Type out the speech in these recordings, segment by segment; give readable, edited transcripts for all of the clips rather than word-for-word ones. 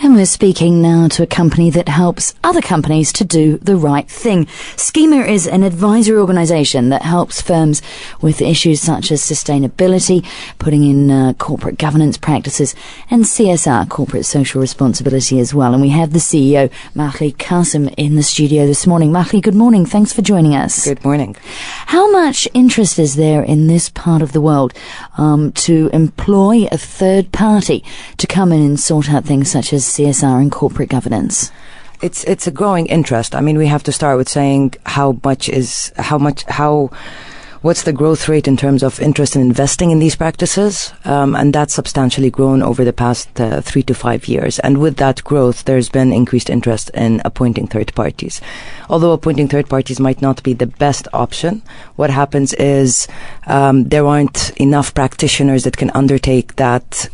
And we're speaking now to a company that helps other companies to do the right thing. Schema is an advisory organisation that helps firms with issues such as sustainability, putting in corporate governance practices, and CSR, corporate social responsibility as well. And we have the CEO, Mahli Qasim, in the studio this morning. Mahli, good morning. Thanks for joining us. Good morning. How much interest is there in this part of the world to employ a third party to come in and sort out things such as CSR and corporate governance? It's a growing interest. I mean, we have to start with saying what's the growth rate in terms of interest in investing in these practices? And that's substantially grown over the past 3 to 5 years. And with that growth, there's been increased interest in appointing third parties. Although appointing third parties might not be the best option, what happens is there aren't enough practitioners that can undertake that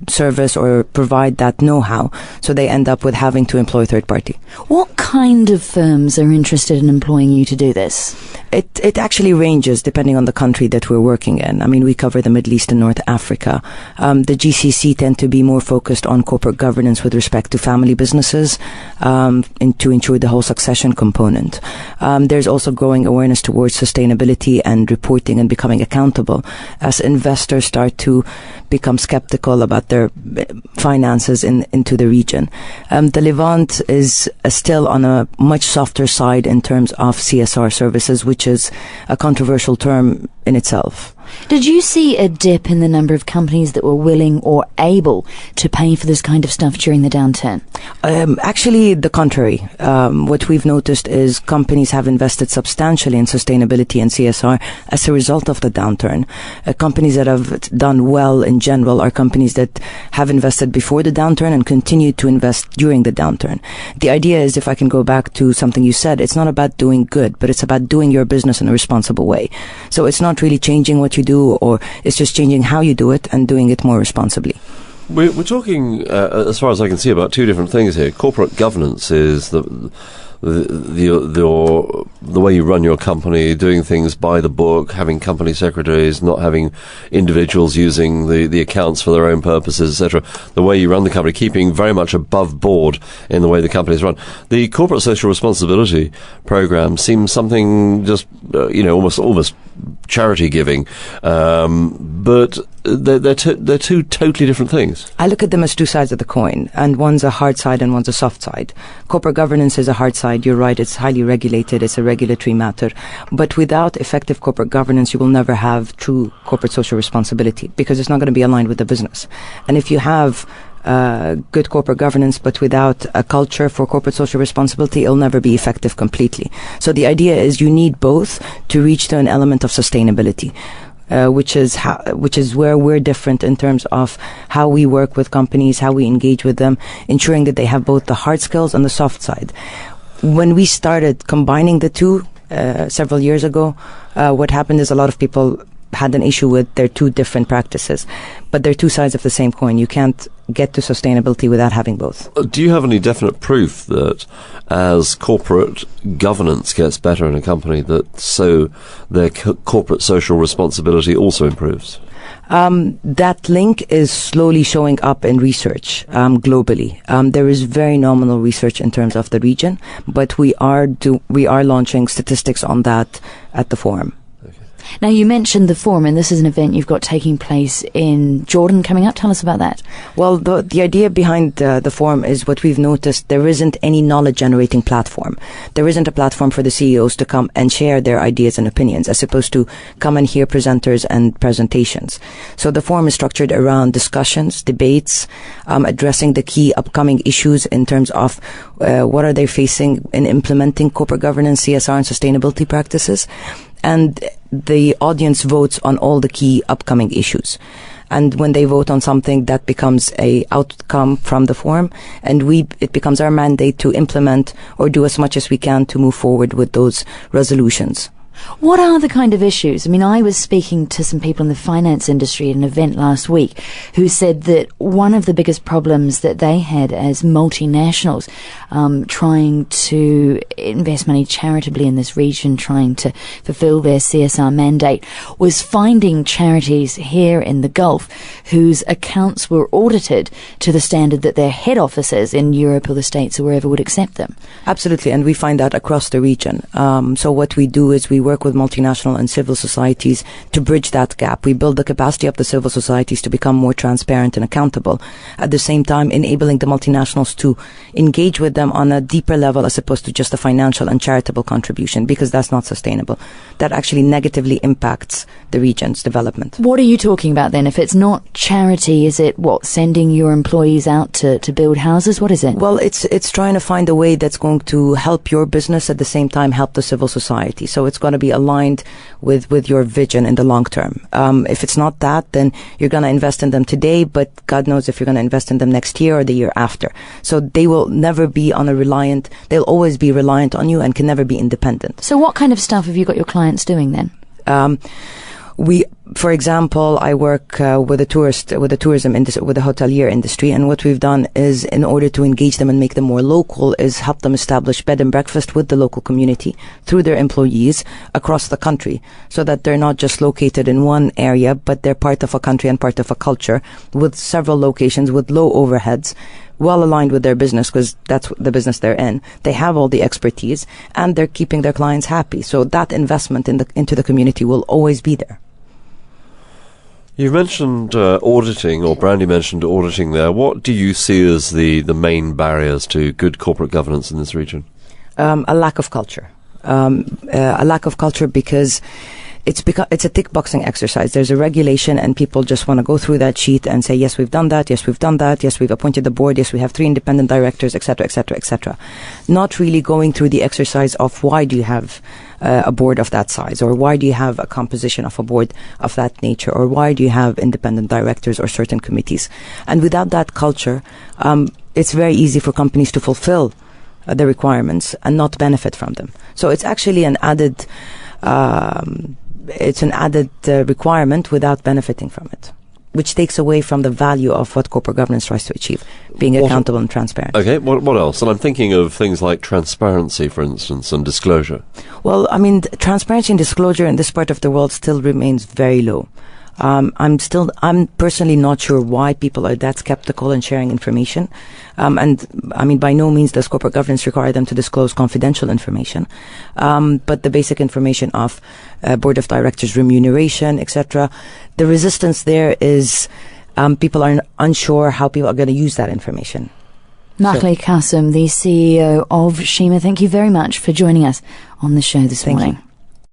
service or provide that know-how, so they end up with having to employ third party. What kind of firms are interested in employing you to do this? It actually ranges depending on the country that we're working in. I mean, we cover the Middle East and North Africa. The GCC tend to be more focused on corporate governance with respect to family businesses, and to ensure the whole succession component. There's also growing awareness towards sustainability and reporting and becoming accountable as investors start to become skeptical about their finances into the region. The Levant is still on a much softer side in terms of CSR services, which is a controversial term in itself. Did you see a dip in the number of companies that were willing or able to pay for this kind of stuff during the downturn? Actually, the contrary. What we've noticed is companies have invested substantially in sustainability and CSR as a result of the downturn. Companies that have done well in general are companies that have invested before the downturn and continue to invest during the downturn. The idea is, if I can go back to something you said, it's not about doing good, but it's about doing your business in a responsible way. So it's not really changing what you do, or it's just changing how you do it and doing it more responsibly. We're talking, as far as I can see, about two different things here. Corporate governance is the way you run your company, doing things by the book, having company secretaries, not having individuals using the accounts for their own purposes, etc. The way you run the company, keeping very much above board in the way the company is run. The corporate social responsibility program seems something just almost charity giving, but they're two totally different things. I look at them as two sides of the coin, and one's a hard side and one's a soft side. Corporate governance is a hard side. You're right, it's highly regulated, it's a regulatory matter. But without effective corporate governance, you will never have true corporate social responsibility, because it's not going to be aligned with the business. And if you have good corporate governance, but without a culture for corporate social responsibility, it'll never be effective completely. So the idea is you need both to reach to an element of sustainability. Which is where we're different in terms of how we work with companies, how we engage with them, ensuring that they have both the hard skills and the soft side. When we started combining the two several years ago, what happened is a lot of people had an issue with their two different practices, but they're two sides of the same coin. You can't get to sustainability without having both. Do you have any definite proof that as corporate governance gets better in a company, that so their corporate social responsibility also improves? That link is slowly showing up in research globally. There is very nominal research in terms of the region, but we are launching statistics on that at the forum. Now, you mentioned the forum, and this is an event you've got taking place in Jordan coming up. Tell us about that. Well, the idea behind the forum is what we've noticed. There isn't any knowledge-generating platform. There isn't a platform for the CEOs to come and share their ideas and opinions, as opposed to come and hear presenters and presentations. So the forum is structured around discussions, debates, addressing the key upcoming issues in terms of what are they facing in implementing corporate governance, CSR, and sustainability practices. And the audience votes on all the key upcoming issues. And when they vote on something, that becomes a outcome from the forum, and it becomes our mandate to implement or do as much as we can to move forward with those resolutions. What are the kind of issues? I mean, I was speaking to some people in the finance industry at an event last week who said that one of the biggest problems that they had as multinationals trying to invest money charitably in this region, trying to fulfill their CSR mandate, was finding charities here in the Gulf whose accounts were audited to the standard that their head offices in Europe or the States or wherever would accept them. Absolutely, and we find that across the region. So what we do is we work with multinational and civil societies to bridge that gap. We build the capacity of the civil societies to become more transparent and accountable, at the same time enabling the multinationals to engage with them on a deeper level as opposed to just a financial and charitable contribution, because that's not sustainable. That actually negatively impacts the region's development. What are you talking about then? If it's not charity, is it what, sending your employees out to build houses? What is it? Well, it's trying to find a way that's going to help your business at the same time help the civil society. So it's going to be aligned with your vision in the long term. If it's not that, then you're going to invest in them today, but God knows if you're going to invest in them next year or the year after. So they will never be they'll always be reliant on you and can never be independent. So what kind of stuff have you got your clients doing then? For example, I work with the tourism industry, with the hotelier industry, and what we've done is, in order to engage them and make them more local, is help them establish bed and breakfast with the local community through their employees across the country, so that they're not just located in one area, but they're part of a country and part of a culture with several locations with low overheads, well aligned with their business, because that's the business they're in. They have all the expertise and they're keeping their clients happy. So that investment into the community will always be there. You mentioned auditing, or Brandy mentioned auditing there. What do you see as the main barriers to good corporate governance in this region? A lack of culture. A lack of culture because it's a tick boxing exercise. There's a regulation and people just want to go through that sheet and say, yes, we've done that. Yes, we've done that. Yes, we've appointed the board. Yes, we have 3 independent directors, etc., etc., etc. Not really going through the exercise of why do you have a board of that size, or why do you have a composition of a board of that nature, or why do you have independent directors or certain committees. And without that culture, it's very easy for companies to fulfill the requirements and not benefit from them. So it's actually an added requirement without benefiting from it, which takes away from the value of what corporate governance tries to achieve, being accountable and transparent. Okay, what else? And I'm thinking of things like transparency, for instance, and disclosure. Well, I mean, transparency and disclosure in this part of the world still remains very low. I'm personally not sure why people are that skeptical in sharing information. And I mean, by no means does corporate governance require them to disclose confidential information. But the basic information of board of directors remuneration, etc., the resistance there is people are unsure how people are going to use that information. Naqli Qasim, the CEO of Sheema, thank you very much for joining us on the show this morning. You.